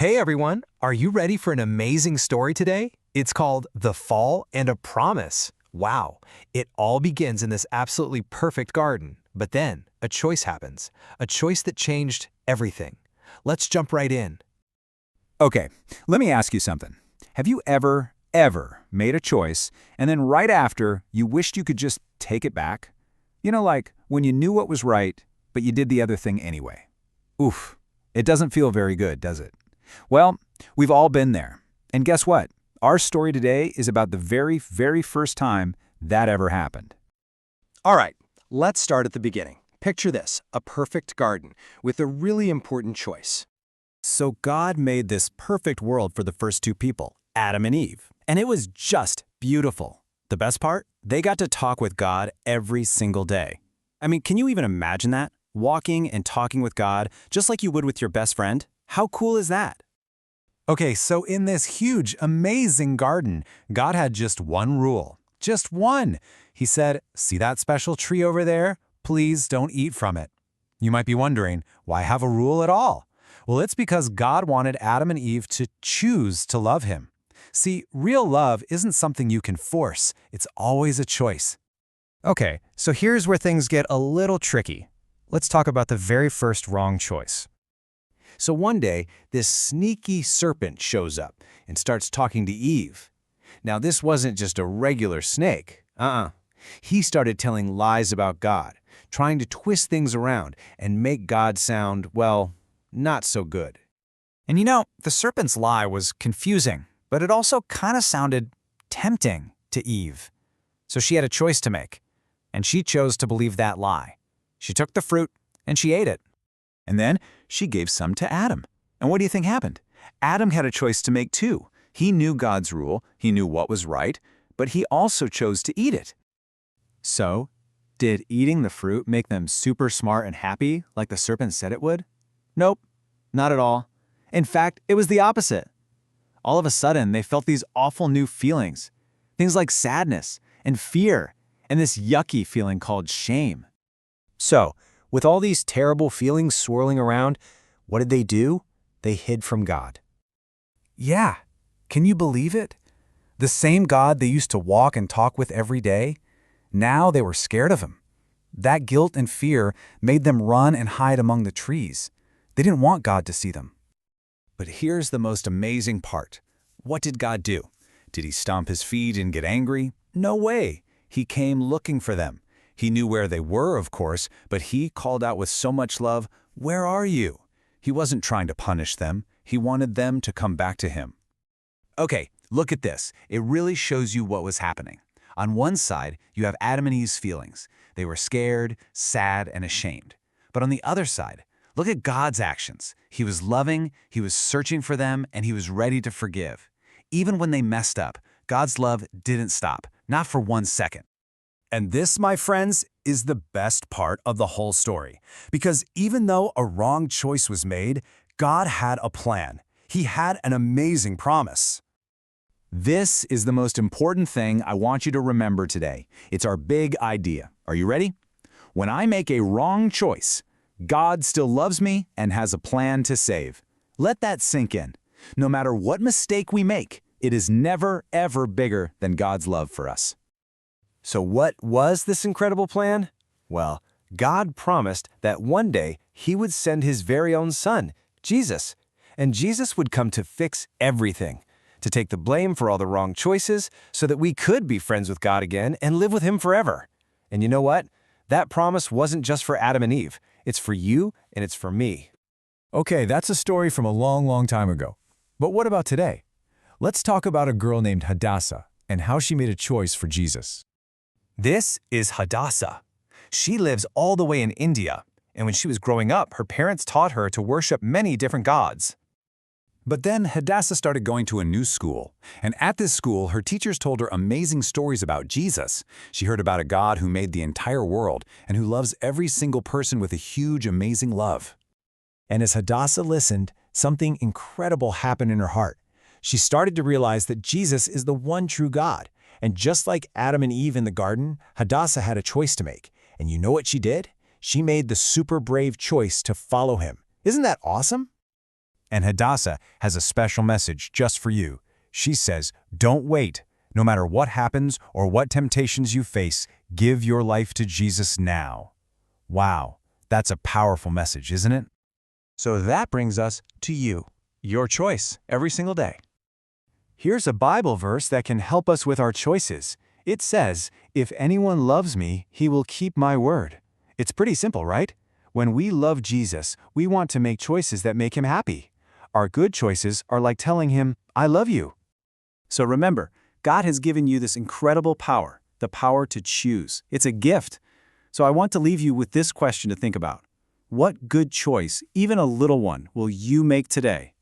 Hey everyone, are you ready for an amazing story today? It's called The Fall and a Promise. Wow, it all begins in this absolutely perfect garden, but then a choice happens, a choice that changed everything. Let's jump right in. Okay, let me ask you something. Have you ever made a choice and then right after you wished you could just take it back? You know, like when you knew what was right, but you did the other thing anyway. Oof, it doesn't feel very good, does it? Well, we've all been there. And guess what? Our story today is about the very first time that ever happened. All right, let's start at the beginning. Picture this, a perfect garden with a really important choice. So God made this perfect world for the first two people, Adam and Eve, and it was just beautiful. The best part? They got to talk with God every single day. I mean, can you even imagine that? Walking and talking with God just like you would with your best friend? How cool is that? Okay, so in this huge, amazing garden, God had just one rule. Just one. He said, "See that special tree over there? Please don't eat from it." You might be wondering, why have a rule at all? Well, it's because God wanted Adam and Eve to choose to love him. See, real love isn't something you can force. It's always a choice. Okay, so here's where things get a little tricky. Let's talk about the very first wrong choice. So one day, this sneaky serpent shows up and starts talking to Eve. Now, this wasn't just a regular snake. He started telling lies about God, trying to twist things around and make God sound, well, not so good. And you know, the serpent's lie was confusing, but it also kind of sounded tempting to Eve. So she had a choice to make, and she chose to believe that lie. She took the fruit, and she ate it. And then she gave some to Adam. And what do you think happened? Adam had a choice to make too. He knew God's rule, he knew what was right, but he also chose to eat it. So, did eating the fruit make them super smart and happy like the serpent said it would? Nope, not at all. In fact, it was the opposite. All of a sudden, they felt these awful new feelings. Things like sadness and fear and this yucky feeling called shame. So, with all these terrible feelings swirling around, what did they do? They hid from God. Yeah, can you believe it? The same God they used to walk and talk with every day, now they were scared of him. That guilt and fear made them run and hide among the trees. They didn't want God to see them. But here's the most amazing part. What did God do? Did he stomp his feet and get angry? No way. He came looking for them. He knew where they were, of course, but he called out with so much love, "Where are you?" He wasn't trying to punish them. He wanted them to come back to him. Okay, look at this. It really shows you what was happening. On one side, you have Adam and Eve's feelings. They were scared, sad, and ashamed. But on the other side, look at God's actions. He was loving, he was searching for them, and he was ready to forgive. Even when they messed up, God's love didn't stop, not for 1 second. And this, my friends, is the best part of the whole story. Because even though a wrong choice was made, God had a plan. He had an amazing promise. This is the most important thing I want you to remember today. It's our big idea. Are you ready? When I make a wrong choice, God still loves me and has a plan to save. Let that sink in. No matter what mistake we make, it is never, ever bigger than God's love for us. So what was this incredible plan? Well, God promised that one day he would send his very own son, Jesus. And Jesus would come to fix everything, to take the blame for all the wrong choices so that we could be friends with God again and live with him forever. And you know what? That promise wasn't just for Adam and Eve. It's for you and it's for me. Okay, that's a story from a long time ago. But what about today? Let's talk about a girl named Hadassah and how she made a choice for Jesus. This is Hadassah. She lives all the way in India, and when she was growing up, her parents taught her to worship many different gods. But then Hadassah started going to a new school, and at this school, her teachers told her amazing stories about Jesus. She heard about a God who made the entire world and who loves every single person with a huge, amazing love. And as Hadassah listened, something incredible happened in her heart. She started to realize that Jesus is the one true God. And just like Adam and Eve in the garden, Hadassah had a choice to make. And you know what she did? She made the super brave choice to follow him. Isn't that awesome? And Hadassah has a special message just for you. She says, don't wait. No matter what happens or what temptations you face, give your life to Jesus now. Wow, that's a powerful message, isn't it? So that brings us to you, your choice, every single day. Here's a Bible verse that can help us with our choices. It says, "If anyone loves me, he will keep my word." It's pretty simple, right? When we love Jesus, we want to make choices that make him happy. Our good choices are like telling him, "I love you." So remember, God has given you this incredible power, the power to choose. It's a gift. So I want to leave you with this question to think about. What good choice, even a little one, will you make today?